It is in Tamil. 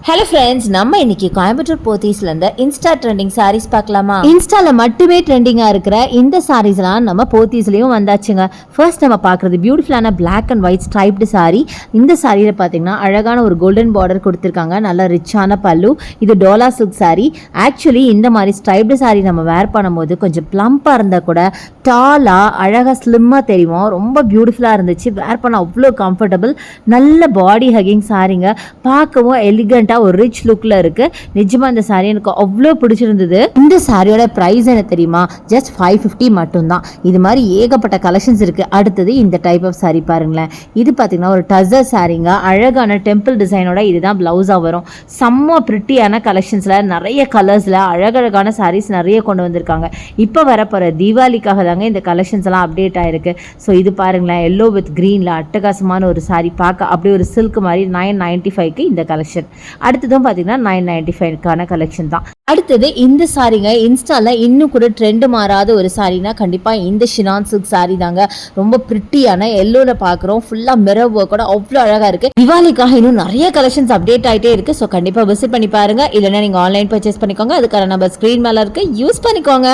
ஹலோ ஃப்ரெண்ட்ஸ், நம்ம இன்னைக்கு கோயம்புத்தூர் போத்தீஸ்ல இருந்து இன்ஸ்டா ட்ரெண்டிங் சாரீஸ் பார்க்கலாமா? இன்ஸ்டால மட்டுமே ட்ரெண்டிங்கா இருக்கிற இந்த சாரீஸ்லாம் நம்ம போத்தீஸ்லயும் வந்தாச்சுங்க. ஃபர்ஸ்ட் நம்ம பார்க்குறது பியூட்டிஃபுல்லான black and white striped sari. இந்த சாரியில் பார்த்தீங்கன்னா அழகான ஒரு கோல்டன் பார்டர் கொடுத்துருக்காங்க. நல்ல ரிச்சான பல்லு. இது டோலா சில்க் சாரீ. ஆக்சுவலி இந்த மாதிரி ஸ்ட்ரைப்டு சாரீ நம்ம வேர் பண்ணும்போது கொஞ்சம் ப்ளம்பாக இருந்தால் கூட டாலாக அழகாக ஸ்லிம்மாக தெரியும். ரொம்ப பியூட்டிஃபுல்லாக இருந்துச்சு. வேர் பண்ண அவ்வளோ கம்ஃபர்டபுள். நல்ல பாடி ஹக்கிங் சாரீங்க. பார்க்கவும் எலிகண்ட் ஒரு ரிச் லுக்ல இருக்கு. நிஜமா இந்த சாரி எனக்கு அவ்வளோ பிடிச்சிருந்தது. இந்த சாரியோட பிரைஸ் என்ன தெரியுமா? ஜஸ்ட் 550 மட்டும்தான். இது மாதிரி ஏகப்பட்ட கலெக்ஷன்ஸ் இருக்கு. அடுத்தது இந்த டைப் ஆஃப் சாரி பாருங்களேன். இது பார்த்தீங்கன்னா ஒரு டசர் சாரிங்க. அழகான டெம்பிள் டிசைனோட இதுதான் பிளவுஸா வரும். செம்ம பிரிட்டியான கலெக்ஷன்ஸ்ல நிறைய கலர்ஸ்ல அழகழகான சாரீஸ் நிறைய கொண்டு வந்திருக்காங்க. இப்போ வரப்போற தீபாவளிக்காக தாங்க இந்த கலெக்ஷன்ஸ் எல்லாம் அப்டேட் ஆயிருக்கு. ஸோ இது பாருங்களேன், எல்லோ வித் கிரீன்ல அட்டகாசமான ஒரு சாரி. பார்க்க அப்படியே ஒரு சில்க் மாதிரி 995க்கு இந்த கலெக்ஷன். அடுத்ததும் பார்த்தீங்கன்னா 995க்கான கலெக்ஷன் தான். அடுத்தது இந்த சாரிங்க. இன்ஸ்டால இன்னும் கூட ட்ரெண்ட் மாறாத ஒரு சாரினா கண்டிப்பாக இந்த ஷினான் சில்க் சாரி தாங்க. ரொம்ப பிரிட்டியான எல்லோவில் பார்க்குறோம். ஃபுல்லாக மிரர் ஒர்க்கோட அவ்வளோ அழகாக இருக்குது. திவாலிக்காக இன்னும் நிறைய கலெக்ஷன்ஸ் அப்டேட் ஆகிட்டே இருக்குது. ஸோ கண்டிப்பாக விசிட் பண்ணி பாருங்கள். இல்லைன்னா நீங்கள் ஆன்லைன் பர்ச்சேஸ் பண்ணிக்கோங்க. அதுக்கான நம்ம ஸ்க்ரீன் மேலே இருக்குது, யூஸ் பண்ணிக்கோங்க.